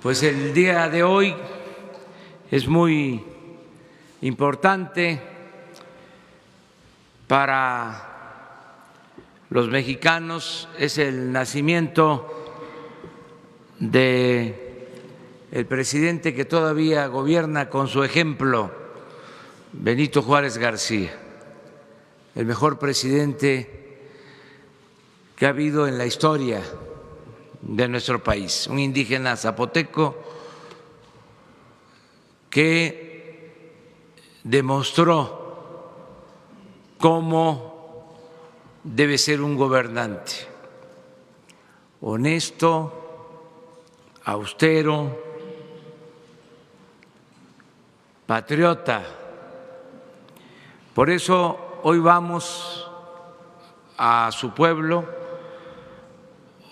Pues el día de hoy es muy importante para los mexicanos, es el nacimiento de el presidente que todavía gobierna con su ejemplo, Benito Juárez García, el mejor presidente que ha habido en la historia de nuestro país, un indígena zapoteco que demostró cómo debe ser un gobernante: honesto, austero, patriota. Por eso hoy vamos a su pueblo.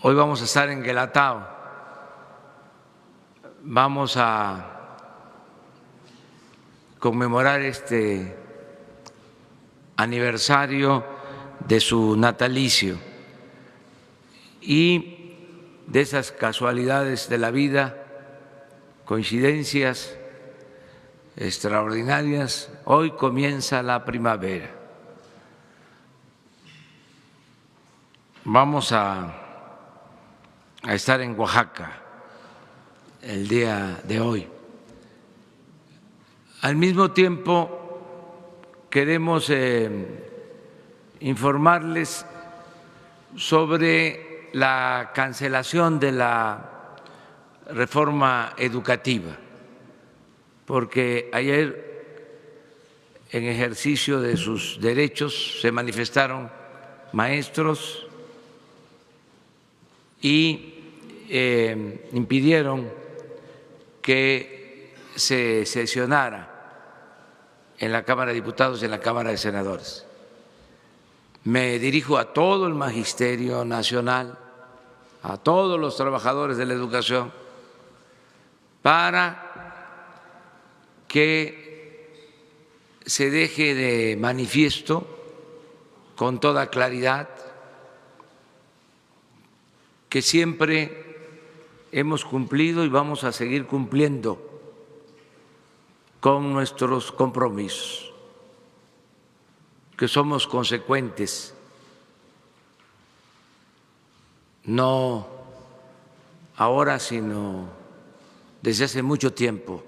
Hoy vamos a estar en Guelatao, vamos a conmemorar este aniversario de su natalicio y de esas casualidades de la vida, coincidencias extraordinarias. Hoy comienza la primavera. Vamos a estar en Oaxaca el día de hoy. Al mismo tiempo, queremos informarles sobre la cancelación de la reforma educativa, porque ayer, en ejercicio de sus derechos, se manifestaron maestros y impidieron que se sesionara en la Cámara de Diputados y en la Cámara de Senadores. Me dirijo a todo el Magisterio Nacional, a todos los trabajadores de la educación, para que se deje de manifiesto con toda claridad que siempre hemos cumplido y vamos a seguir cumpliendo con nuestros compromisos, que somos consecuentes, no ahora, sino desde hace mucho tiempo,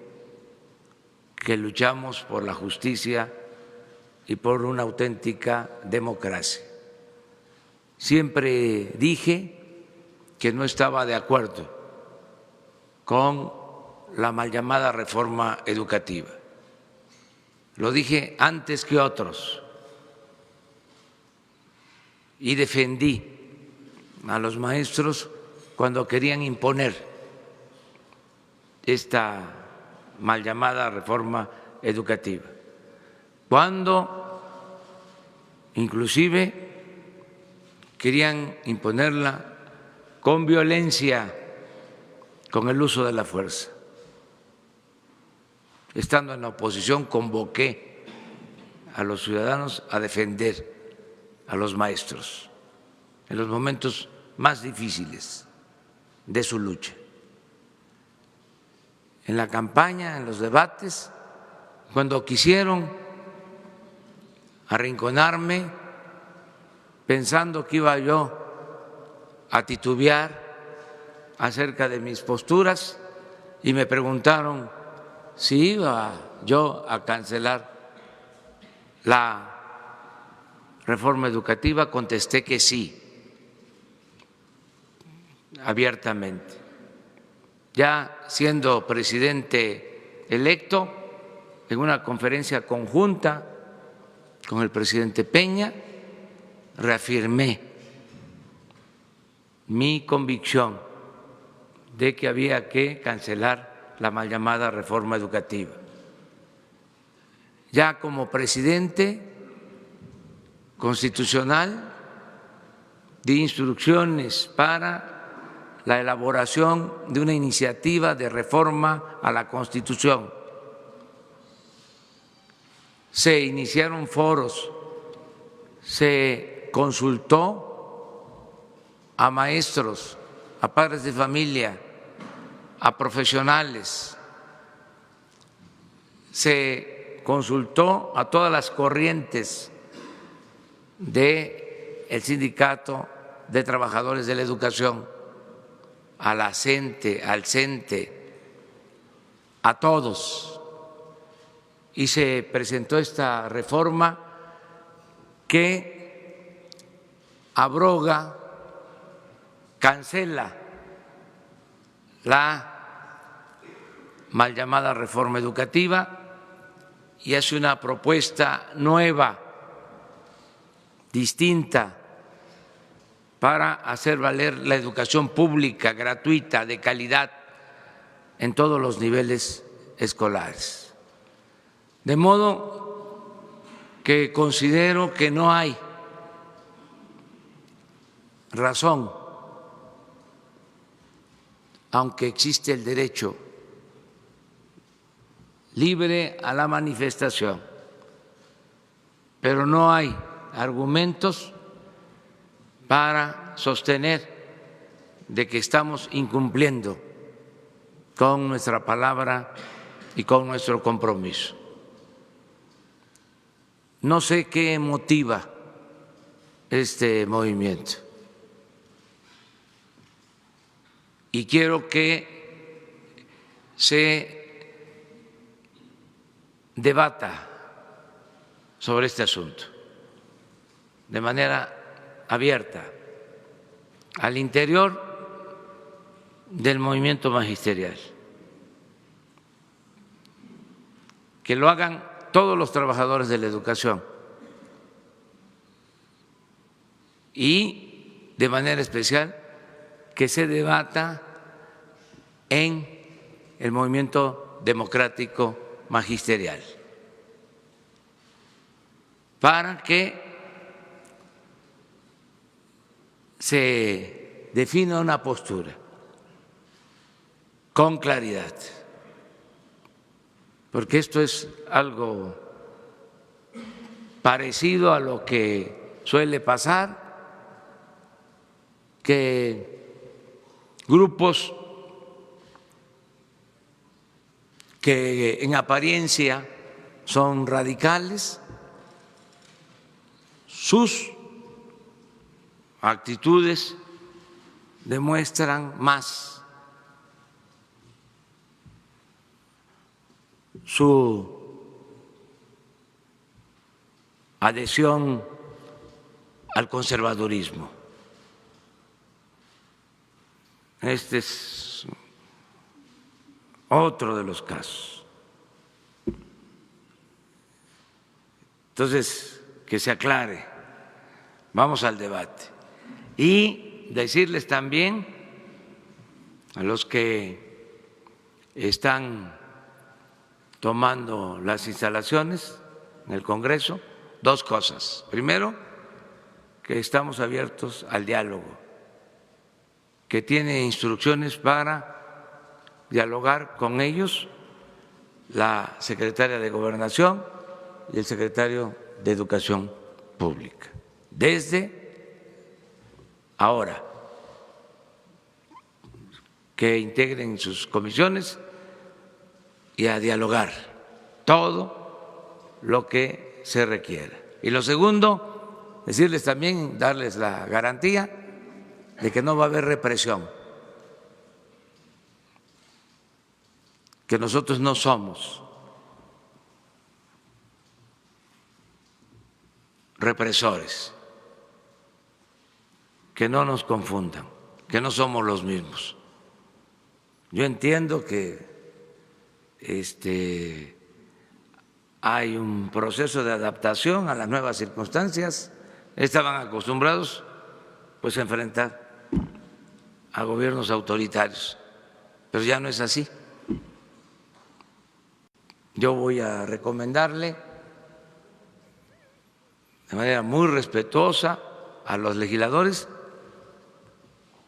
que luchamos por la justicia y por una auténtica democracia. Siempre dije que no estaba de acuerdo con la mal llamada reforma educativa. Lo dije antes que otros y defendí a los maestros cuando querían imponer esta mal llamada reforma educativa, cuando inclusive querían imponerla con violencia, con el uso de la fuerza. Estando en la oposición, convoqué a los ciudadanos a defender a los maestros en los momentos más difíciles de su lucha. En la campaña, en los debates, cuando quisieron arrinconarme, pensando que iba yo a titubear acerca de mis posturas, y me preguntaron si iba yo a cancelar la reforma educativa, contesté que sí, abiertamente. Ya siendo presidente electo, en una conferencia conjunta con el presidente Peña, reafirmé mi convicción de que había que cancelar la mal llamada reforma educativa. Ya como presidente constitucional di instrucciones para la elaboración de una iniciativa de reforma a la Constitución. Se iniciaron foros, se consultó a maestros, a padres de familia, a profesionales, se consultó a todas las corrientes del Sindicato de Trabajadores de la Educación, a la CENTE, al CENTE, a todos, y se presentó esta reforma que abroga, cancela la mal llamada reforma educativa y hace una propuesta nueva, distinta, para hacer valer la educación pública, gratuita, de calidad, en todos los niveles escolares. De modo que considero que no hay razón, aunque existe el derecho libre a la manifestación, pero no hay argumentos para sostener de que estamos incumpliendo con nuestra palabra y con nuestro compromiso. No sé qué motiva este movimiento y quiero que se debata sobre este asunto de manera abierta al interior del movimiento magisterial, que lo hagan todos los trabajadores de la educación y de manera especial que se debata en el movimiento democrático magisterial para que se defina una postura con claridad, porque esto es algo parecido a lo que suele pasar, que grupos que en apariencia son radicales, sus actitudes demuestran más su adhesión al conservadurismo. Este es otro de los casos. Entonces, que se aclare, vamos al debate. Y decirles también a los que están tomando las instalaciones en el Congreso dos cosas. Primero, que estamos abiertos al diálogo, que tiene instrucciones para dialogar con ellos la secretaria de Gobernación y el secretario de Educación Pública. Desde ahora, que integren sus comisiones y a dialogar todo lo que se requiera. Y lo segundo, decirles también, darles la garantía de que no va a haber represión, que nosotros no somos represores, que no nos confundan, que no somos los mismos. Yo entiendo que hay un proceso de adaptación a las nuevas circunstancias, estaban acostumbrados pues a enfrentar a gobiernos autoritarios, pero ya no es así. Yo voy a recomendarle de manera muy respetuosa a los legisladores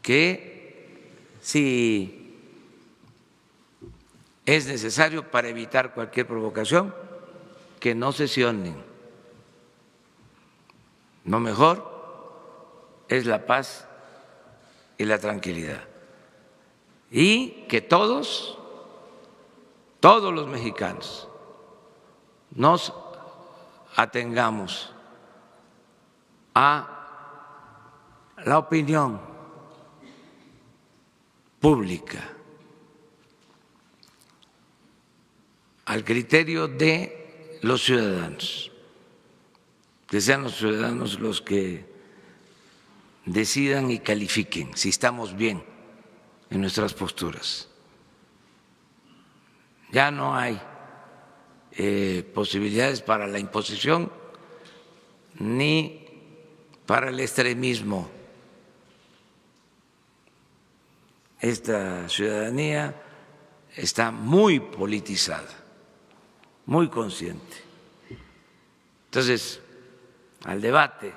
que si es necesario para evitar cualquier provocación, que no sesionen. Lo mejor es la paz y la tranquilidad. y que todos los mexicanos nos atengamos a la opinión pública, al criterio de los ciudadanos, que sean los ciudadanos los que decidan y califiquen si estamos bien en nuestras posturas. Ya no hay posibilidades para la imposición ni para el extremismo. Esta ciudadanía está muy politizada, muy consciente. Entonces, al debate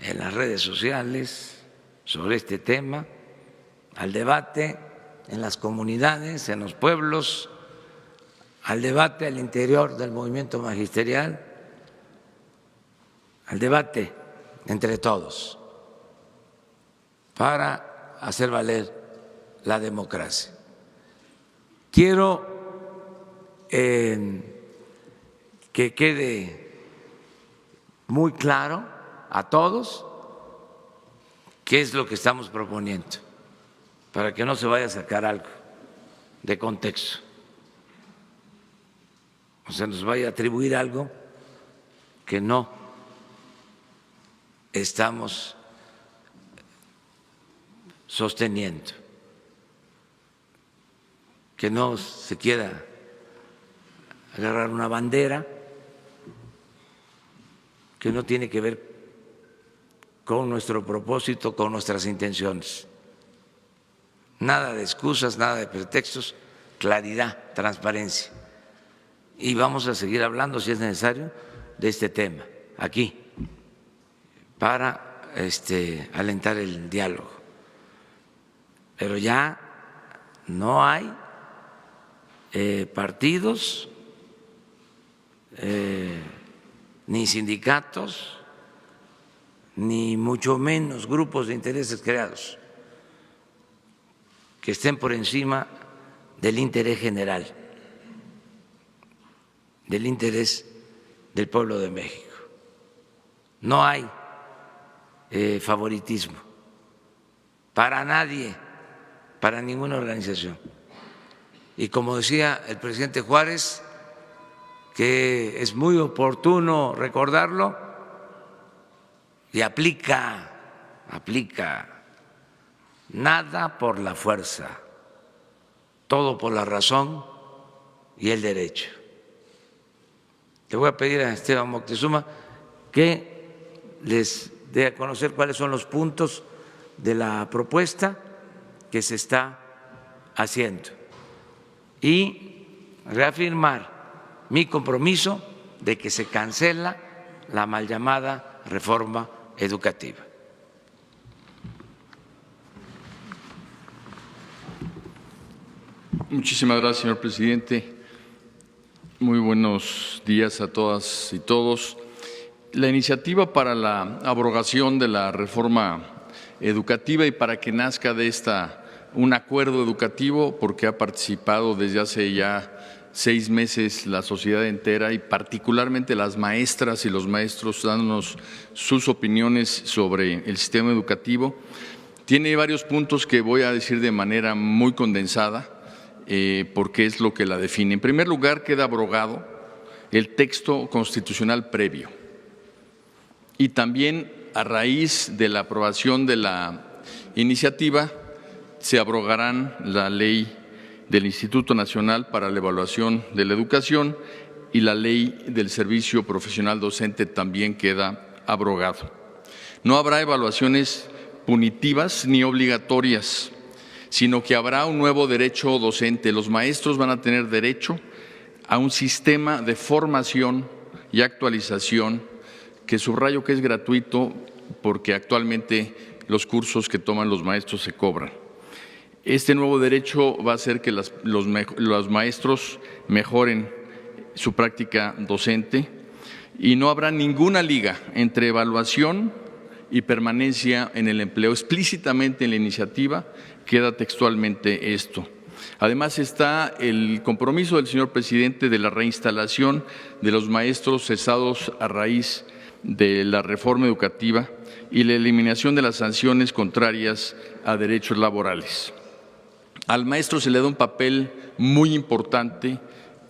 en las redes sociales sobre este tema, al debate en las comunidades, en los pueblos, al debate al interior del movimiento magisterial, al debate entre todos para hacer valer la democracia. Quiero que quede muy claro a todos qué es lo que estamos proponiendo, para que no se vaya a sacar algo de contexto, o se nos vaya a atribuir algo que no estamos sosteniendo, que no se quiera agarrar una bandera que no tiene que ver con nuestro propósito, con nuestras intenciones. Nada de excusas, nada de pretextos, claridad, transparencia. Y vamos a seguir hablando, si es necesario, de este tema aquí, para alentar el diálogo. Pero ya no hay partidos ni sindicatos, ni mucho menos grupos de intereses creados que estén por encima del interés general, del interés del pueblo de México. No hay favoritismo para nadie, para ninguna organización. Y como decía el presidente Juárez, que es muy oportuno recordarlo, y aplica nada por la fuerza, todo por la razón y el derecho. Le voy a pedir a Esteban Moctezuma que les dé a conocer cuáles son los puntos de la propuesta que se está haciendo y reafirmar mi compromiso de que se cancela la mal llamada reforma educativa. Muchísimas gracias, señor presidente. Muy buenos días a todas y todos. La iniciativa para la abrogación de la reforma educativa y para que nazca de esta un acuerdo educativo, porque ha participado desde hace ya 6 meses la sociedad entera y particularmente las maestras y los maestros dándonos sus opiniones sobre el sistema educativo. Tiene varios puntos que voy a decir de manera muy condensada, porque es lo que la define. En primer lugar, queda abrogado el texto constitucional previo y también a raíz de la aprobación de la iniciativa se abrogarán la ley del Instituto Nacional para la Evaluación de la Educación y la ley del Servicio Profesional Docente también queda abrogado. No habrá evaluaciones punitivas ni obligatorias, sino que habrá un nuevo derecho docente. Los maestros van a tener derecho a un sistema de formación y actualización que subrayo que es gratuito porque actualmente los cursos que toman los maestros se cobran. Este nuevo derecho va a hacer que los maestros mejoren su práctica docente y no habrá ninguna liga entre evaluación y permanencia en el empleo. Explícitamente en la iniciativa queda textualmente esto. Además está el compromiso del señor presidente de la reinstalación de los maestros cesados a raíz de la reforma educativa y la eliminación de las sanciones contrarias a derechos laborales. Al maestro se le da un papel muy importante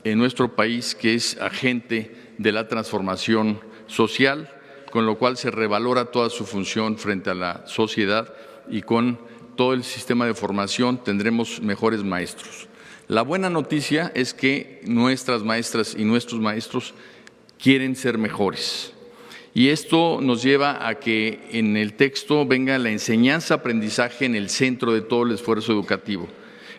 en nuestro país, que es agente de la transformación social, con lo cual se revalora toda su función frente a la sociedad y con todo el sistema de formación tendremos mejores maestros. La buena noticia es que nuestras maestras y nuestros maestros quieren ser mejores. Y esto nos lleva a que en el texto venga la enseñanza-aprendizaje en el centro de todo el esfuerzo educativo,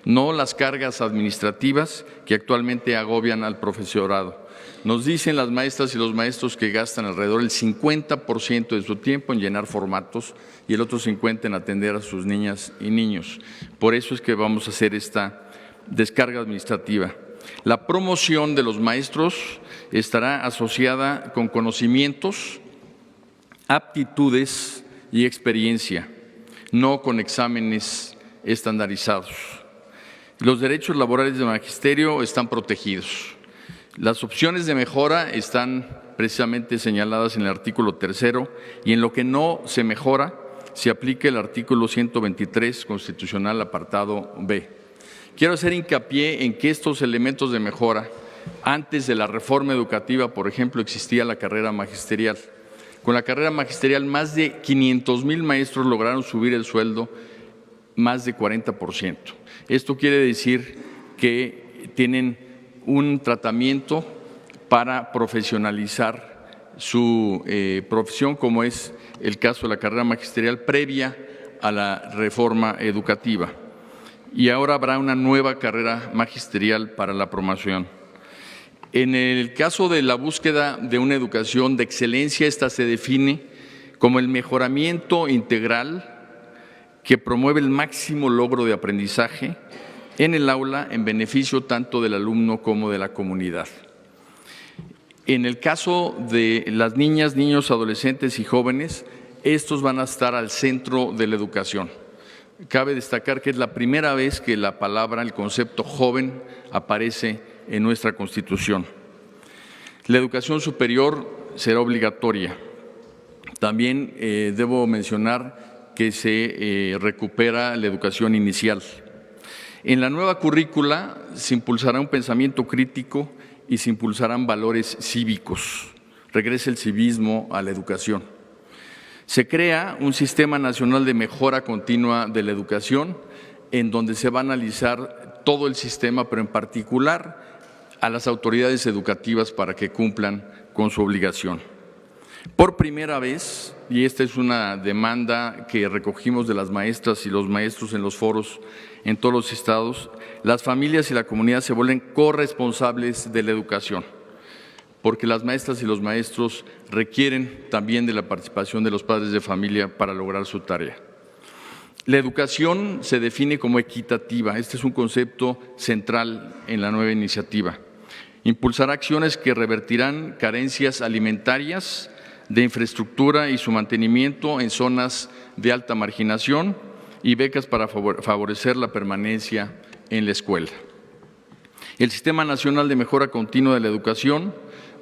no las cargas administrativas que actualmente agobian al profesorado. Nos dicen las maestras y los maestros que gastan alrededor del 50% de su tiempo en llenar formatos y el otro 50% en atender a sus niñas y niños. Por eso es que vamos a hacer esta descarga administrativa. La promoción de los maestros estará asociada con conocimientos, aptitudes y experiencia, no con exámenes estandarizados. Los derechos laborales del magisterio están protegidos. Las opciones de mejora están precisamente señaladas en el artículo 3 y en lo que no se mejora se aplica el artículo 123 constitucional apartado B. Quiero hacer hincapié en que estos elementos de mejora, antes de la reforma educativa, por ejemplo, existía la carrera magisterial. Con la carrera magisterial, más de 500,000 maestros lograron subir el sueldo más de 40%. Esto quiere decir que tienen un tratamiento para profesionalizar su profesión, como es el caso de la carrera magisterial previa a la reforma educativa. Y ahora habrá una nueva carrera magisterial para la promoción. En el caso de la búsqueda de una educación de excelencia, esta se define como el mejoramiento integral que promueve el máximo logro de aprendizaje en el aula en beneficio tanto del alumno como de la comunidad. En el caso de las niñas, niños, adolescentes y jóvenes, estos van a estar al centro de la educación. Cabe destacar que es la primera vez que la palabra, el concepto joven, aparece en nuestra Constitución. La educación superior será obligatoria. También debo mencionar que se recupera la educación inicial. En la nueva currícula se impulsará un pensamiento crítico y se impulsarán valores cívicos. Regresa el civismo a la educación. Se crea un sistema nacional de mejora continua de la educación, en donde se va a analizar todo el sistema, pero en particular a las autoridades educativas para que cumplan con su obligación. Por primera vez, y esta es una demanda que recogimos de las maestras y los maestros en los foros en todos los estados, las familias y la comunidad se vuelven corresponsables de la educación, porque las maestras y los maestros requieren también de la participación de los padres de familia para lograr su tarea. La educación se define como equitativa. Este es un concepto central en la nueva iniciativa. Impulsará acciones que revertirán carencias alimentarias, de infraestructura y su mantenimiento en zonas de alta marginación y becas para favorecer la permanencia en la escuela. El Sistema Nacional de Mejora Continua de la Educación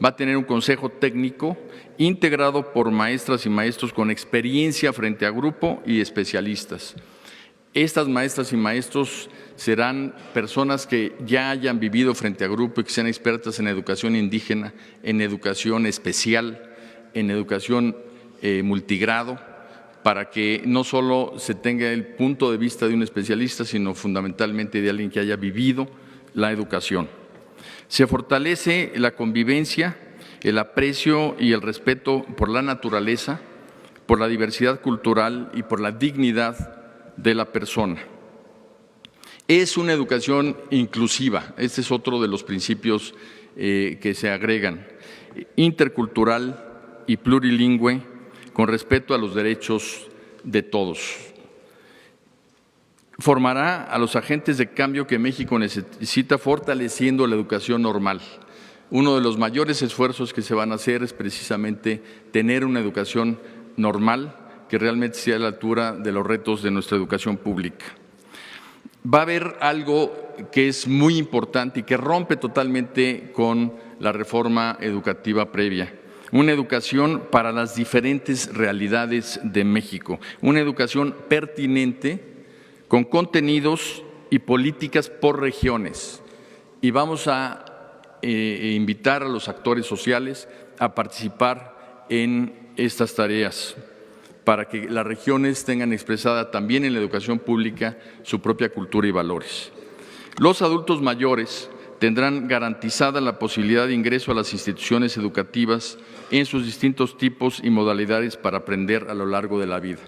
va a tener un consejo técnico integrado por maestras y maestros con experiencia frente a grupo y especialistas. Estas maestras y maestros serán personas que ya hayan vivido frente a grupo y que sean expertas en educación indígena, en educación especial, en educación multigrado, para que no solo se tenga el punto de vista de un especialista, sino fundamentalmente de alguien que haya vivido la educación. Se fortalece la convivencia, el aprecio y el respeto por la naturaleza, por la diversidad cultural y por la dignidad de la persona. Es una educación inclusiva, este es otro de los principios que se agregan, intercultural y plurilingüe, con respeto a los derechos de todos. Formará a los agentes de cambio que México necesita, fortaleciendo la educación normal. Uno de los mayores esfuerzos que se van a hacer es precisamente tener una educación normal que realmente sea a la altura de los retos de nuestra educación pública. Va a haber algo que es muy importante y que rompe totalmente con la reforma educativa previa. Una educación para las diferentes realidades de México, una educación pertinente con contenidos y políticas por regiones. Y vamos a invitar a los actores sociales a participar en estas tareas para que las regiones tengan expresada también en la educación pública su propia cultura y valores. Los adultos mayores tendrán garantizada la posibilidad de ingreso a las instituciones educativas en sus distintos tipos y modalidades para aprender a lo largo de la vida.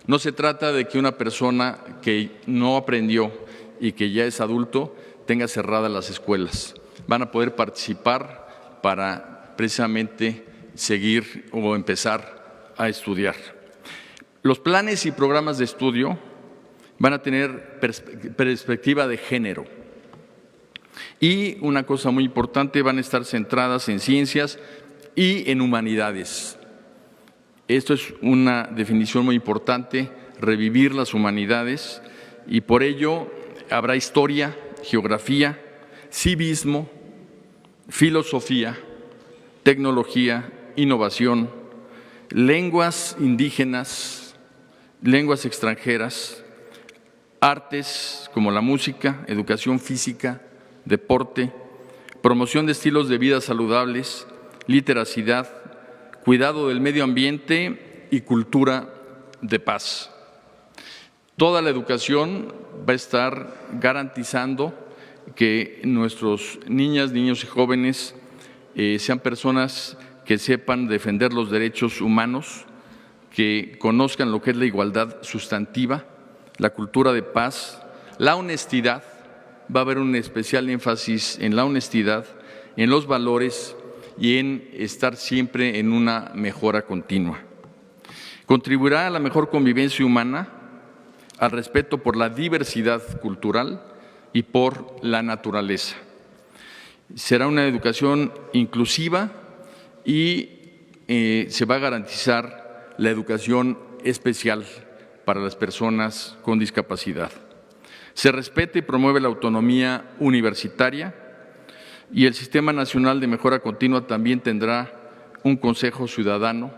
No se trata de que una persona que no aprendió y que ya es adulto tenga cerradas las escuelas. Van a poder participar para precisamente seguir o empezar a estudiar. Los planes y programas de estudio van a tener perspectiva de género. Y una cosa muy importante, van a estar centradas en ciencias y en humanidades. Esto es una definición muy importante, revivir las humanidades, y por ello habrá historia, geografía, civismo, filosofía, tecnología, innovación, lenguas indígenas, lenguas extranjeras, artes como la música, educación física, deporte, promoción de estilos de vida saludables, literacidad, cuidado del medio ambiente y cultura de paz. Toda la educación va a estar garantizando que nuestros niñas, niños y jóvenes sean personas que sepan defender los derechos humanos, que conozcan lo que es la igualdad sustantiva, la cultura de paz, la honestidad. Va a haber un especial énfasis en la honestidad, en los valores y en estar siempre en una mejora continua. Contribuirá a la mejor convivencia humana, al respeto por la diversidad cultural y por la naturaleza. Será una educación inclusiva y se va a garantizar la educación especial para las personas con discapacidad. Se respeta y promueve la autonomía universitaria, y el Sistema Nacional de Mejora Continua también tendrá un Consejo Ciudadano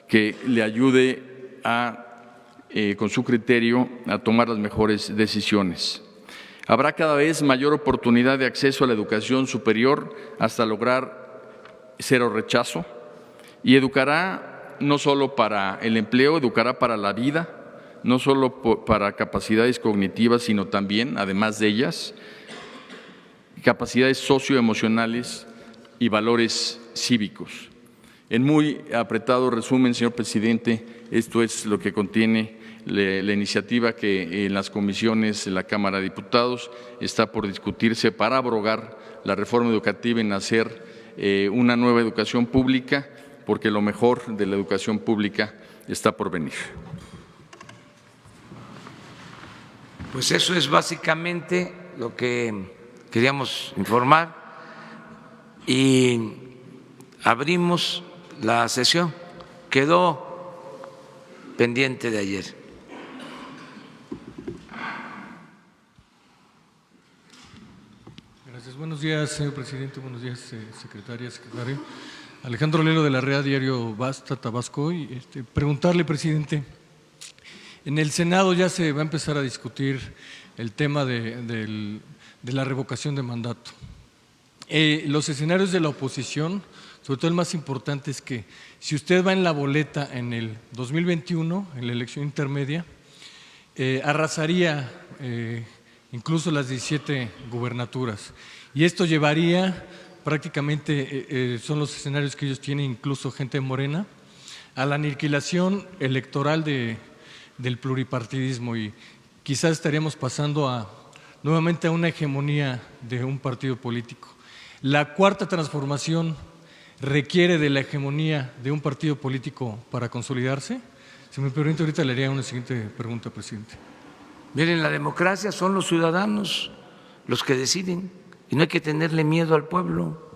que le ayude con su criterio a tomar las mejores decisiones. Habrá cada vez mayor oportunidad de acceso a la educación superior hasta lograr cero rechazo, y educará no solo para el empleo, educará para la vida, no solo para capacidades cognitivas, sino también, además de ellas, capacidades socioemocionales y valores cívicos. En muy apretado resumen, señor presidente, esto es lo que contiene la iniciativa que en las comisiones de la Cámara de Diputados está por discutirse para abrogar la reforma educativa y hacer una nueva educación pública, porque lo mejor de la educación pública está por venir. Pues eso es básicamente lo que queríamos informar, y abrimos la sesión. Quedó pendiente de ayer. Gracias. Buenos días, señor presidente. Buenos días, secretaria, secretario. Alejandro Lelo de la Red Diario Basta, Tabasco. Y preguntarle, presidente, en el Senado ya se va a empezar a discutir el tema de la revocación de mandato. Los escenarios de la oposición, sobre todo el más importante, es que si usted va en la boleta en el 2021, en la elección intermedia, arrasaría incluso las 17 gubernaturas. Y esto llevaría prácticamente, son los escenarios que ellos tienen, incluso gente morena, a la aniquilación electoral del pluripartidismo, y quizás estaríamos pasando nuevamente a una hegemonía de un partido político. La cuarta transformación requiere de la hegemonía de un partido político para consolidarse. Si me permite, ahorita le haría una siguiente pregunta, presidente. Miren, la democracia son los ciudadanos los que deciden, y no hay que tenerle miedo al pueblo,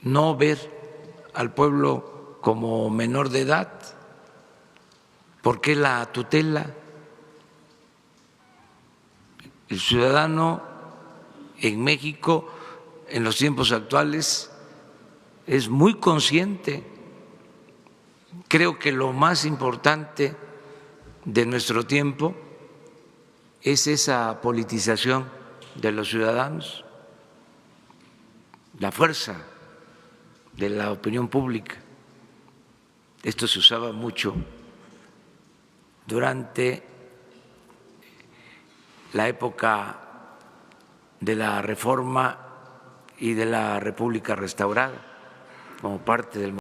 no ver al pueblo como menor de edad. ¿Por qué la tutela? El ciudadano en México, en los tiempos actuales, es muy consciente. Creo que lo más importante de nuestro tiempo es esa politización de los ciudadanos, la fuerza de la opinión pública. Esto se usaba mucho durante la época de la Reforma y de la República restaurada, como parte del